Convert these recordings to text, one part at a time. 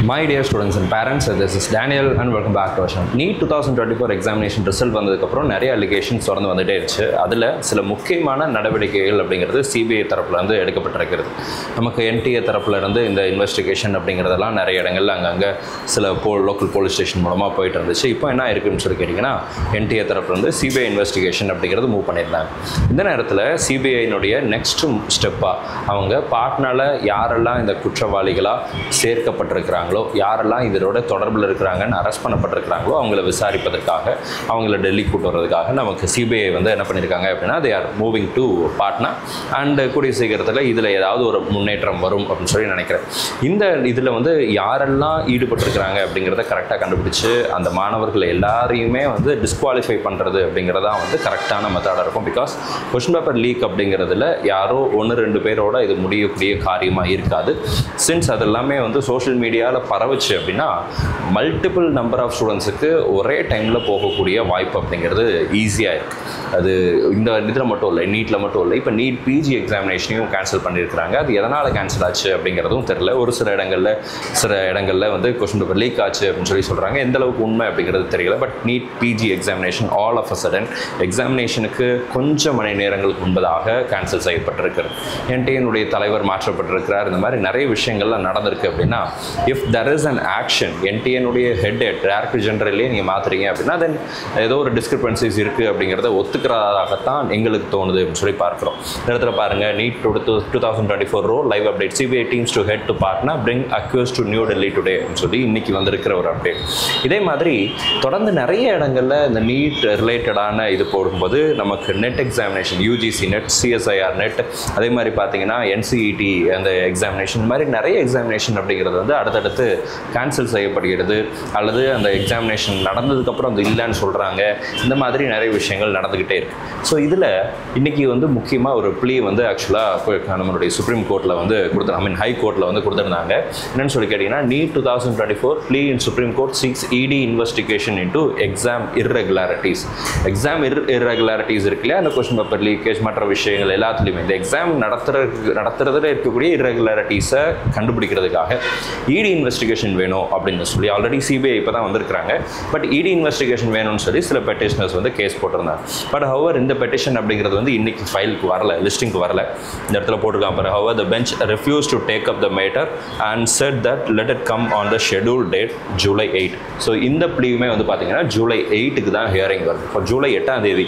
My dear students and parents, this is Daniel and welcome back to our channel. NEET 2024 examination result வந்ததுக்கப்புறம் நிறைய allegations தொடர்ந்து வந்துட்டே இருந்துச்சு. அதில் சில முக்கியமான நடவடிக்கைகள் அப்படிங்கிறது சிபிஐ தரப்புல இருந்து எடுக்கப்பட்டிருக்கிறது. நமக்கு என்டிஏ தரப்புல இருந்து இந்த இன்வெஸ்டிகேஷன் அப்படிங்கிறதெல்லாம் நிறைய இடங்கள்ல அங்கங்கே சில லோக்கல் போலீஸ் ஸ்டேஷன் மூலமாக போயிட்டு இருந்துச்சு. இப்போ என்ன இருக்குன்னு சொல்லி கேட்டிங்கன்னா என்டிஏ தரப்புல இருந்து சிபிஐ இன்வெஸ்டிகேஷன் அப்படிங்கிறது மூவ் பண்ணியிருந்தாங்க. இந்த நேரத்தில் சிபிஐனுடைய நெக்ஸ்ட் ஸ்டெப்பாக அவங்க பாட்னால யாரெல்லாம் இந்த குற்றவாளிகளாக சேர்க்கப்பட்டிருக்கிறாங்க, யாரெல்லாம் இதோட தொடர்பில் இருக்கிறாங்கன்னு அரெஸ்ட் பண்ணப்பட்டிருக்கிறாங்களோ அவங்கள விசாரிப்பதற்காக அவங்கள டெல்லி கூட்டு வர்றதுக்காக நமக்கு சிபிஐ வந்து என்ன பண்ணியிருக்காங்க அப்படின்னா they are moving to Patna and கூடிய சீக்கிரத்தில் இதில் ஏதாவது ஒரு முன்னேற்றம் வரும் அப்படின்னு சொல்லி நினைக்கிறேன். இந்த இதில் வந்து யாரெல்லாம் ஈடுபட்டிருக்கிறாங்க அப்படிங்கிறத கரெக்டாக கண்டுபிடிச்சு அந்த மாணவர்கள் எல்லாரையுமே வந்து டிஸ்குவாலிஃபை பண்ணுறது அப்படிங்கிறதான் வந்து கரெக்டான மெத்தடாக இருக்கும். பிகாஸ் கொஸ்டின் பேப்பர் லீக் அப்படிங்கிறதுல யாரோ 1-2 பேரோட இது முடியக்கூடிய காரியமாக இருக்காது. சின்ஸ் அது எல்லாமே வந்து சோஷியல் மீடியாவில் பரவச்சு அப்படின்னா மல்டிபிள் நம்பர் ஆஃப் ஸ்டூடெண்ட்ஸுக்கு ஒரே டைமில் போகக்கூடிய வாய்ப்பு அப்படிங்கிறது ஈஸியாக இருக்குது. அது இந்த இதில் மட்டும் இல்லை, நீட்டில் மட்டும் இல்லை, இப்போ நீட் பிஜி எக்ஸாமினேஷனையும் கேன்சல் பண்ணியிருக்கிறாங்க. அது எதனால் கேன்சல் ஆச்சு அப்படிங்கிறதும் தெரியல. ஒரு சில இடங்களில் வந்து கொஸ்டின் பேப்பர் லீக் ஆச்சு அப்படின்னு சொல்லி சொல்கிறாங்க. எந்த அளவுக்கு உண்மை அப்படிங்கிறது தெரியல. But NEET PG examination all of a sudden எக்ஸாமினேஷனுக்கு கொஞ்சம் மணி நேரங்களுக்கு முன்பதாக கேன்சல் செய்யப்பட்டிருக்கிறது. என்டிஏனுடைய தலைவர் மாற்றப்பட்டிருக்கிறார். இந்த மாதிரி நிறைய விஷயங்கள்லாம் நடந்திருக்கு. அப்படின்னா if there is an action, என்டிஏனுடைய ஹெட் டைரக்டர் ஜெனரல்லே நீங்கள் மாற்றுறீங்க அப்படின்னா தென் ஏதோ ஒரு டிஸ்கிரிபன்சிஸ் இருக்குது அப்படிங்கிறத ஒத்துக்கிறதாகத்தான் எங்களுக்கு தோணுது அப்படின்னு சொல்லி பார்க்குறோம். இந்த இடத்துல பாருங்கள், NEET 2024 roll live update, CBI teams to head to Patna bring accused to New Delhi today அப்படின்னு சொல்லி இன்னைக்கு வந்திருக்கிற ஒரு அப்டேட். இதே மாதிரி தொடர்ந்து நிறைய இடங்களில் இந்த நீட் ரிலேட்டடான இது போடும்போது நமக்கு net examination, UGC net, CSIR net, அதே மாதிரி பார்த்தீங்கன்னா என்சிஇடி அந்த எக்ஸாமினேஷன், இந்த மாதிரி நிறைய எக்ஸாமினேஷன் அப்படிங்கிறது வந்து அடுத்தடுத்து கேன்சல் செய்யப்படுகிறது அல்லது அந்த எக்ஸாமினேஷன் நடந்ததுக்கப்புறம் அது இல்லைன்னு சொல்கிறாங்க. இந்த மாதிரி நிறைய விஷயங்கள் நடந்துக்கிட்டே இருக்குது. ஸோ இதில் இன்றைக்கி வந்து முக்கியமாக ஒரு ப்ளீ வந்து ஆக்சுவலாக நம்மளுடைய சுப்ரீம் கோர்ட்டில் வந்து ஹை கோர்ட்டில் வந்து கொடுத்துருந்தாங்க. என்னென்னு சொல்லி கேட்டிங்கன்னா நீட் 2024 ப்ளீ இன் சுப்ரீம் கோர்ட் சீக்ஸ் இடி investigation into exam irregularities. Exam irregularities இருக்குல்லையா, அந்த கொஸ்டின் பேப்பர் லீக்கேஜ் மற்ற விஷயங்கள் எல்லாத்துலேயுமே இந்த எக்ஸாம் நடத்துறதுல இருக்கக்கூடிய இர்ரெகுலாரிட்டிஸை கண்டுபிடிக்கிறதுக்காக இடி இன்வெஸ்டிகேஷன் வேணும் அப்படின்னு சொல்லி ஆல்ரெடி சிபிஐ இப்போ தான் வந்திருக்கிறாங்க. பட் இடி இன்வெஸ்டிகேஷன் வேணும்னு சொல்லி சில பெட்டிஷனர்ஸ் வந்து கேஸ் போட்டிருந்தாங்க. பட் ஹவர் இந்த பெட்டிஷன் அப்படிங்கிறது வந்து இன்னைக்கு ஃபைலுக்கு வரல, லிஸ்டிங்க்கு வரல. இந்த இடத்துல போட்டிருக்காங்க பாரு, hour the bench refuse to take up the matter and set that let it come on the schedule date July 8. So இந்த ப்ளீவுமே வந்து பார்த்தீங்கன்னா July 8க்கு தான் ஹியரிங் வருது. இப்போ July 8ஆம் தேதி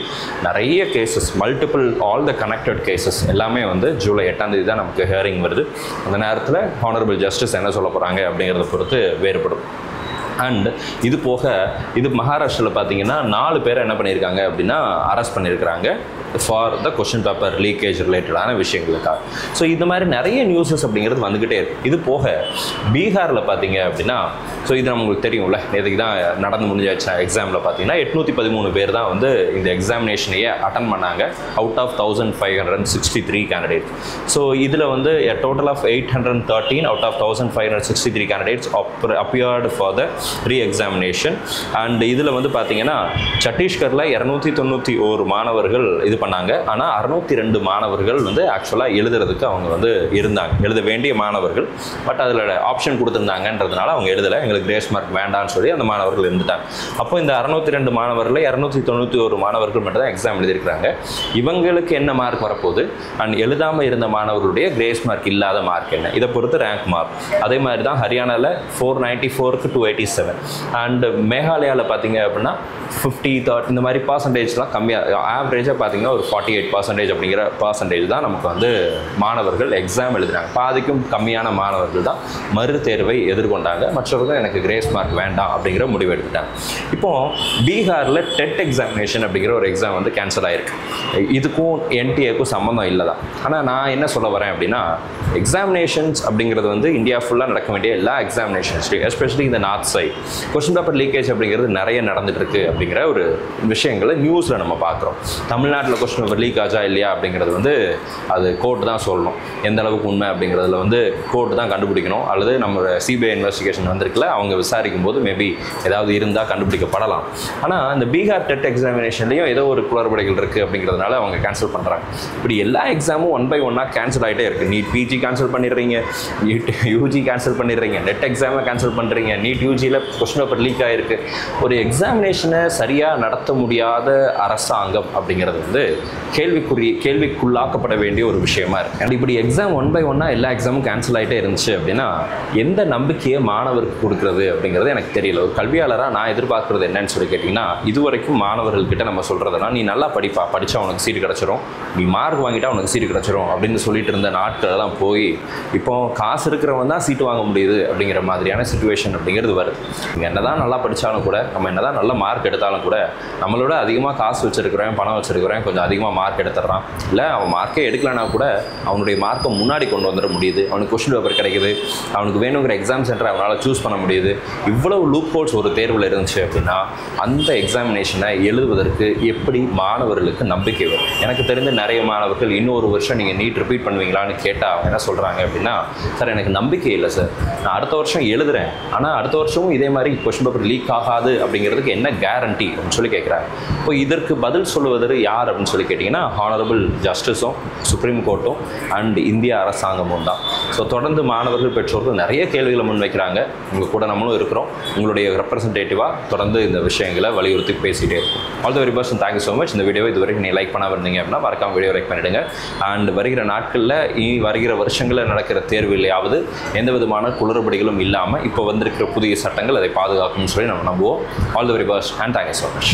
நிறைய cases, multiple all the connected cases எல்லாமே வந்து July 8ஆம் தேதி தான் நமக்கு ஹியரிங் வருது. அந்த நேரத்தில் ஹானரபிள் ஜஸ்டிஸ் என்ன சொல்ல போகிறாங்க அப்படிங்கிறத பொறுத்து வேறுபடும். அண்ட் இது போக இது மகாராஷ்டிராவில் பார்த்தீங்கன்னா 4 பேரை என்ன பண்ணியிருக்காங்க அப்படின்னா அரெஸ்ட் பண்ணியிருக்கிறாங்க for the question paper leakage ரிலேட்டடான விஷயங்களுக்காக. ஸோ இந்த மாதிரி நிறைய நியூஸஸ் அப்படிங்கிறது வந்துக்கிட்டே இருக்குது. இது போக பீகாரில் பார்த்தீங்க அப்படின்னா, ஸோ இது நம்மளுக்கு தெரியும்ல, இதுக்கு தான் நடந்து முடிஞ்சாச்சு. எக்ஸாமில் பார்த்தீங்கன்னா 813 பேர் தான் வந்து இந்த எக்ஸாமினேஷனையே அட்டன் பண்ணாங்க அவுட் ஆஃப் 1563 கேண்டிடேட். ஸோ இதில் வந்து total of 813 out of 1563 candidates appeared for the reexamination. And இதில் வந்து பார்த்தீங்கன்னா சத்தீஸ்கரில் 291 மாணவர்கள் இது பண்ணாங்க. ஆனால் 602 மாணவர்கள் வந்து ஆக்சுவலாக எழுதுறதுக்கு அவங்க வந்து இருந்தாங்க, எழுத வேண்டிய மாணவர்கள். பட் அதில் ஆப்ஷன் கொடுத்துருந்தாங்கன்றதுனால அவங்க எழுதலை, எங்களுக்கு கிரேஸ் மார்க் வேண்டாம்னு சொல்லி அந்த மாணவர்கள் இருந்துட்டாங்க. அப்போ இந்த 602 மாணவர்களில் 291 மாணவர்கள் மட்டும் தான் எக்ஸாம் எழுதியிருக்கிறாங்க. இவங்களுக்கு என்ன மார்க் வரப்போகுது அண்ட் எழுதாமல் இருந்த மாணவர்களுடைய கிரேஸ் மார்க் இல்லாத மார்க் என்ன, இதை பொறுத்து ரேங்க் மார்க். அதே மாதிரி தான் ஹரியானாவில் 494க்கு 287 அண்ட் மேகாலயாவில் பார்த்தீங்க அப்படின்னா 50-30 இந்த மாதிரி பர்சன்டேஜ்லாம் கம்மியாக, ஆவரேஜாக பார்த்தீங்கன்னா ஒரு 48% அப்படிங்கிற பர்சன்டேஜ் தான் நமக்கு வந்து மாணவர்கள் எக்ஸாம் எழுதுனாங்க. பாதிக்கும் கம்மியான மாணவர்கள் தான் மறு தேர்வை எதிர்கொண்டாங்க. மற்றவர்கள் எனக்கு கிரேஸ் மார்க் வேண்டாம் அப்படிங்கிற முடிவு எடுத்துட்டாங்க. இப்போது பீகாரில் டெட் எக்ஸாமினேஷன் அப்படிங்கிற ஒரு எக்ஸாம் வந்து கேன்சல் ஆகிருக்கு. இதுக்கும் என்டிஏக்கும் சம்மந்தம் இல்லை தான். ஆனால் நான் என்ன சொல்ல வரேன் அப்படின்னா, எக்ஸாமினேஷன்ஸ் அப்படிங்கிறது வந்து இந்தியா ஃபுல்லாக நடக்க வேண்டிய எல்லா எக்ஸாமினேஷன்ஸ்லையும், எஸ்பெஷலி இந்த north side question paper leakage அப்படிங்கிறது நிறைய நடந்துட்டு இருக்கு அப்படிங்கிற ஒரு விஷயங்களை நியூஸில் நம்ம பார்க்குறோம். தமிழ்நாட்டில் எக்ஸாமில் கொஸ்டின் பேப்பர் லீக் ஆச்சா இல்லையா அப்படிங்கிறது வந்து அது கோர்ட் தான் சொல்லணும். எந்த அளவுக்கு உண்மை அப்படிங்கிறதுல வந்து கோர்ட் தான் கண்டுபிடிக்கணும். அல்லது நம்ம சிபிஐ இன்வெஸ்டிகேஷன் வந்திருக்குல்ல, அவங்க விசாரிக்கும் போது மேபி ஏதாவது இருந்தால் கண்டுபிடிக்கப்படலாம். ஆனால் இந்த பீகார் டெட் எக்ஸாமினேஷன்லையும் ஏதோ ஒரு குளறுபடிகள் இருக்குது அப்படிங்கிறதுனால அவங்க கேன்சல் பண்ணுறாங்க. இப்படி எல்லா எக்ஸாமும் 1 by 1 கேன்சல் ஆகிட்டே இருக்குது. நீட் பிஜி கேன்சல் பண்ணிடுறீங்க, நீட் யூஜி கேன்சல் பண்ணிடுறீங்க, நெட் எக்ஸாமை கேன்சல் பண்ணுறீங்க, நீட் யூஜியில் கொஸ்டின் பேப்பர் லீக் ஆகிருக்கு. ஒரு எக்ஸாமினேஷனை சரியாக நடத்த முடியாத அரசாங்கம் அப்படிங்கிறது வந்து கேள்விக்குள்ளாக்கப்பட வேண்டிய ஒரு விஷயமா இருக்குது. அண்ட் இப்படி எக்ஸாம் 1 by 1 எல்லா எக்ஸாமும் கேன்சல் ஆகிட்டே இருந்துச்சு அப்படின்னா எந்த நம்பிக்கையை மாணவருக்கு கொடுக்குறது அப்படிங்கிறது எனக்கு தெரியல. ஒரு கல்வியாளராக நான் எதிர்பார்க்குறது என்னன்னு சொல்லி கேட்டிங்கன்னா, இதுவரைக்கும் மாணவர்கள்கிட்ட நம்ம சொல்கிறதுனா, நீ நல்லா படித்தா உனக்கு சீட்டு கிடச்சிரும், நீ மார்க் வாங்கிட்டா உனக்கு சீட்டு கிடச்சிரும் அப்படின்னு சொல்லிட்டு இருந்த நாட்களெல்லாம் போய் இப்போ காசு இருக்கிறவன் தான் சீட்டு வாங்க முடியுது அப்படிங்கிற மாதிரியான சிச்சுவேஷன் அப்படிங்கிறது வருது. நீங்கள் என்ன தான் நல்லா படித்தாலும் கூட, நம்ம என்ன தான் நல்ல மார்க் எடுத்தாலும் கூட, நம்மளோட அதிகமாக காசு வச்சுருக்கிறேன், பணம் வச்சுருக்கிறேன், கொஞ்சம் அதிகமாக மார்க் எடுத்துடுறான். இல்லை அவன் மார்க்கே எடுக்கலைன்னா கூட அவனுடைய மார்க்கை முன்னாடி கொண்டு வந்துட முடியுது, அவனுக்கு கொஸ்டின் பேப்பர் கிடைக்குது, அவனுக்கு வேணுங்கிற எக்ஸாம் சென்டரை அவனால் சூஸ் பண்ண முடியுது. இவ்வளவு லூப் ஹோல்ஸ் ஒரு தேர்வில் இருந்துச்சு அப்படின்னா அந்த எக்ஸாமினேஷனை எழுதுவதற்கு எப்படி மாணவர்களுக்கு நம்பிக்கை வரும்? எனக்கு தெரிஞ்ச நிறைய மாணவர்கள் இன்னொரு வருஷம் நீங்கள் நீட் ரிப்பீட் பண்ணுவீங்களான்னு கேட்டால் அவங்க என்ன சொல்கிறாங்க அப்படின்னா, சார் எனக்கு நம்பிக்கை இல்லை சார், நான் அடுத்த வருஷம் எழுதுறேன், ஆனால் அடுத்த வருஷமும் இதே மாதிரி கொஸ்டின் பேப்பர் லீக் ஆகாது அப்படிங்கிறதுக்கு என்ன கேரண்டி அப்படின்னு சொல்லி கேட்குறாங்க. இப்போ இதற்கு பதில் சொல்லுவது யார் அப்படின்னு சொல்லி கேட்டிங்கன்னா, ஹானரபிள் ஜஸ்டிஸும் சுப்ரீம் கோர்ட்டும் அண்ட் இந்திய அரசாங்கமும் தான். ஸோ தொடர்ந்து மாணவர்கள் பெற்றோர்கள் நிறைய கேள்விகளை முன்வைக்கிறாங்க. உங்கள் கூட நம்மளும் இருக்கிறோம். உங்களுடைய ரெப்ரசன்டேட்டிவாக தொடர்ந்து இந்த விஷயங்களை வலியுறுத்தி பேசிகிட்டே இருக்கும். All the very best, thank you so much. இந்த வீடியோவை இது வரைக்கும் நீங்கள் லைக் பண்ணாமல் இருந்தீங்க அப்படின்னா மறக்காம வீடியோ லைக் பண்ணிவிடுங்க. அண்ட் வருகிற நாட்களில் வருகிற வருஷங்களில் நடக்கிற தேர்விலையாவது எந்த விதமான குளறுபடிகளும் இல்லாமல் இப்போ வந்திருக்கிற புதிய சட்டங்கள் அதை பாதுகாக்கும்னு சொல்லி நம்ம நம்புவோம். All the very best and thank you so much.